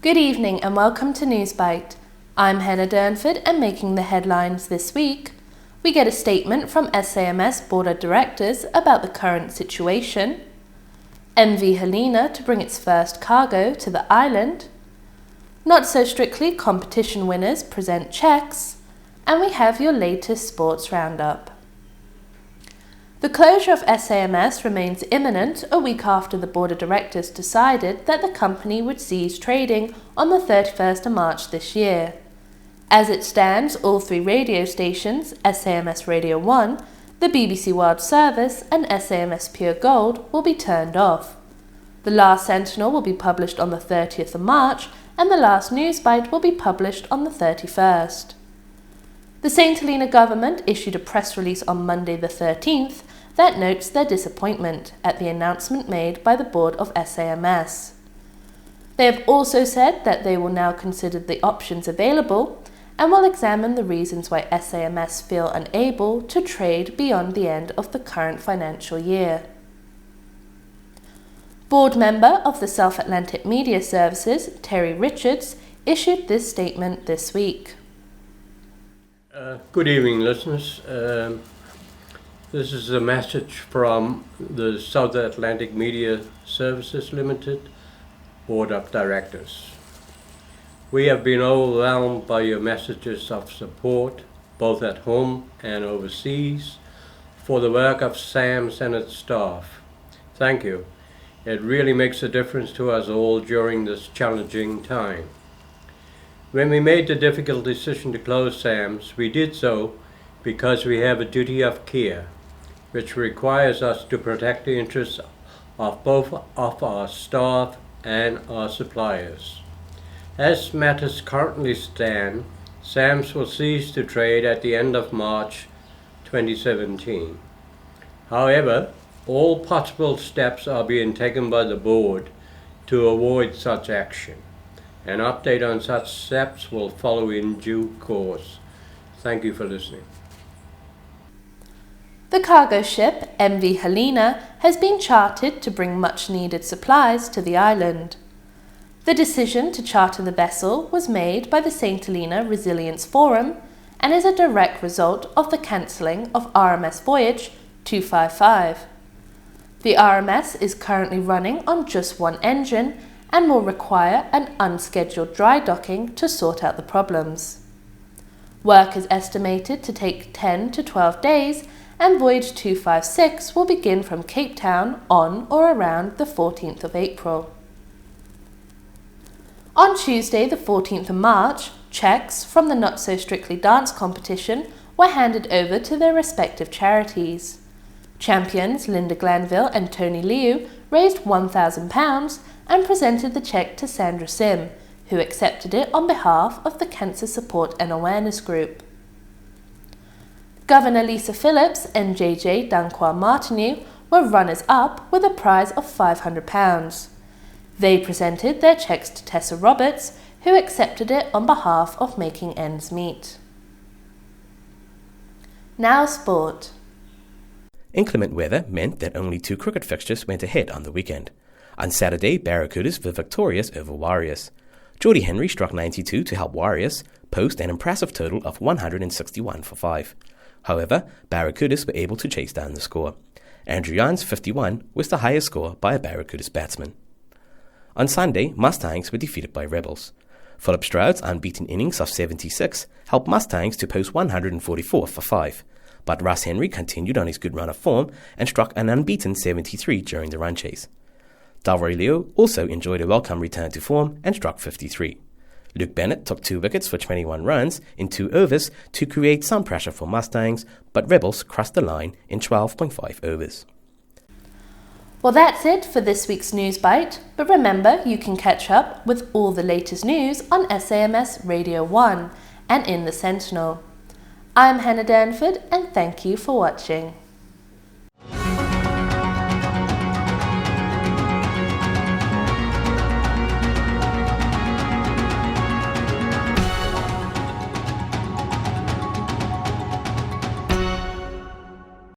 Good evening and welcome to Newsbite. I'm Helena and making the headlines this week. We get a statement from SAMS Board of Directors about the current situation. MV Helena to bring its first cargo to the island. Not so strictly competition winners present cheques. And we have your latest sports roundup. The closure of SAMS remains imminent a week after the Board of Directors decided that the company would cease trading on the 31st of March this year. As it stands, all three radio stations, SAMS Radio 1, the BBC World Service and SAMS Pure Gold, will be turned off. The last Sentinel will be published on the 30th of March and the last Newsbite will be published on the 31st. The St Helena government issued a press release on Monday the 13th that notes their disappointment at the announcement made by the board of SAMS. They have also said that they will now consider the options available and will examine the reasons why SAMS feel unable to trade beyond the end of the current financial year. Board member of the South Atlantic Media Services, Terry Richards, issued this statement this week. Good evening, listeners. This is a message from the South Atlantic Media Services Limited Board of Directors. We have been overwhelmed by your messages of support, both at home and overseas, for the work of SAMS and its staff. Thank you. It really makes a difference to us all during this challenging time. When we made the difficult decision to close SAMS, we did so because we have a duty of care, which requires us to protect the interests of both of our staff and our suppliers. As matters currently stand, SAMS will cease to trade at the end of March 2017. However, all possible steps are being taken by the board to avoid such action. An update on such steps will follow in due course. Thank you for listening. The cargo ship MV Helena has been chartered to bring much-needed supplies to the island. The decision to charter the vessel was made by the St Helena Resilience Forum and is a direct result of the cancelling of RMS Voyage 255. The RMS is currently running on just one engine and will require an unscheduled dry docking to sort out the problems. Work is estimated to take 10 to 12 days and Voyage 256 will begin from Cape Town on or around the 14th of April. On Tuesday the 14th of March, cheques from the Not So Strictly Dance competition were handed over to their respective charities. Champions Linda Glanville and Tony Liu raised £1,000 and presented the cheque to Sandra Sim, who accepted it on behalf of the Cancer Support and Awareness Group. Governor Lisa Phillips and JJ Danquah Martineau were runners-up with a prize of £500. They presented their cheques to Tessa Roberts, who accepted it on behalf of Making Ends Meet. Now sport. Inclement weather meant that only two cricket fixtures went ahead on the weekend. On Saturday, Barracudas were victorious over Warriors. Geordie Henry struck 92 to help Warriors post an impressive total of 161 for 5. However, Barracudas were able to chase down the score. Andrew Yawn's 51 was the highest score by a Barracudas batsman. On Sunday, Mustangs were defeated by Rebels. Philip Stroud's unbeaten innings of 76 helped Mustangs to post 144 for 5. But Russ Henry continued on his good run of form and struck an unbeaten 73 during the run chase. Dalroy Leo also enjoyed a welcome return to form and struck 53. Luke Bennett took 2 wickets for 21 runs in 2 overs to create some pressure for Mustangs, but Rebels crossed the line in 12.5 overs. Well, that's it for this week's Newsbite, but remember you can catch up with all the latest news on SAMS Radio 1 and in the Sentinel. I'm Hannah Danford and thank you for watching.